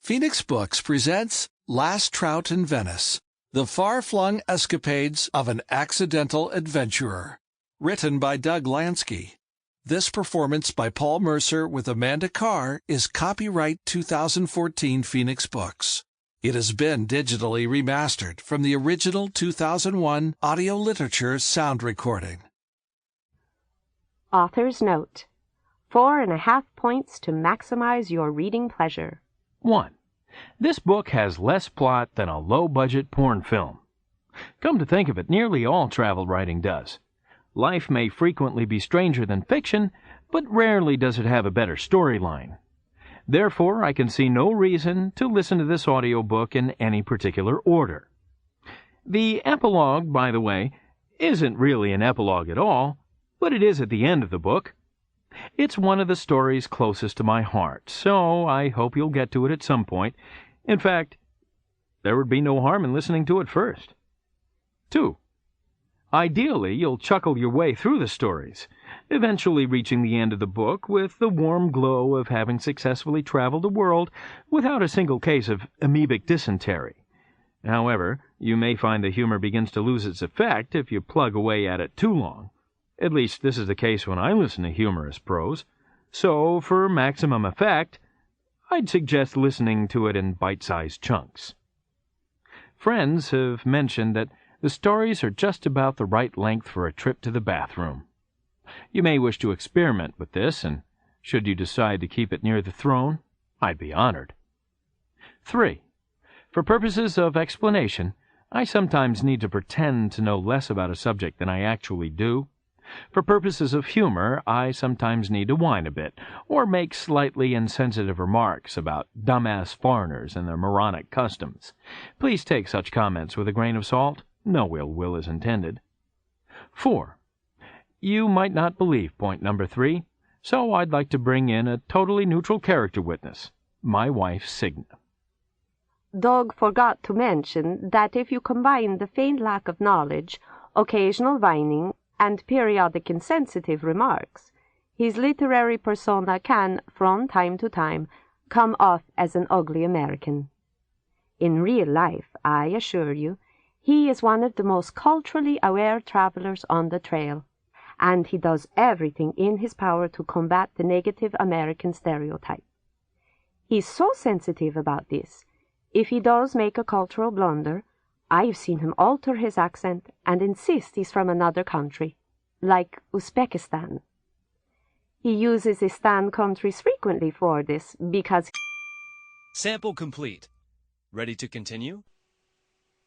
Phoenix Books presents Last Trout in Venice, the far-flung escapades of an accidental adventurer. Written by Doug Lansky. This performance by Paul Mercer with Amanda Carr is copyright 2014 Phoenix Books. It has been digitally remastered from the original 2001 audio literature sound recording. Author's Note: 4.5 points to maximize your reading pleasure. 1. This book has less plot than a low-budget porn film. Come to think of it, nearly all travel writing does. Life may frequently be stranger than fiction, but rarely does it have a better storyline. Therefore, I can see no reason to listen to this audiobook in any particular order. The epilogue, by the way, isn't really an epilogue at all, but it is at the end of the book. It's one of the stories closest to my heart, so I hope you'll get to it at some point. In fact, there would be no harm in listening to it first. 2. Ideally, you'll chuckle your way through the stories, eventually reaching the end of the book with the warm glow of having successfully traveled the world without a single case of amoebic dysentery. However, you may find the humor begins to lose its effect if you plug away at it too long. At least this is the case when I listen to humorous prose. So, for maximum effect, I'd suggest listening to it in bite-sized chunks. Friends have mentioned that the stories are just about the right length for a trip to the bathroom. You may wish to experiment with this, and should you decide to keep it near the throne, I'd be honored. 3. For purposes of explanation, I sometimes need to pretend to know less about a subject than I actually do. For purposes of humor, I sometimes need to whine a bit, or make slightly insensitive remarks about dumbass foreigners and their moronic customs. Please take such comments with a grain of salt. No ill will is intended. 4. You might not believe point number 3, so I'd like to bring in a totally neutral character witness, my wife Signa. Doug forgot to mention that if you combine the faint lack of knowledge, occasional whining, and periodic insensitive remarks, his literary persona can, from time to time, come off as an ugly American. In real life, I assure you, he is one of the most culturally aware travelers on the trail, and he does everything in his power to combat the negative American stereotype. He's so sensitive about this. If he does make a cultural blunder, I've seen him alter his accent and insist he's from another country, like Uzbekistan. He uses Istan countries frequently for this because... Sample complete. Ready to continue?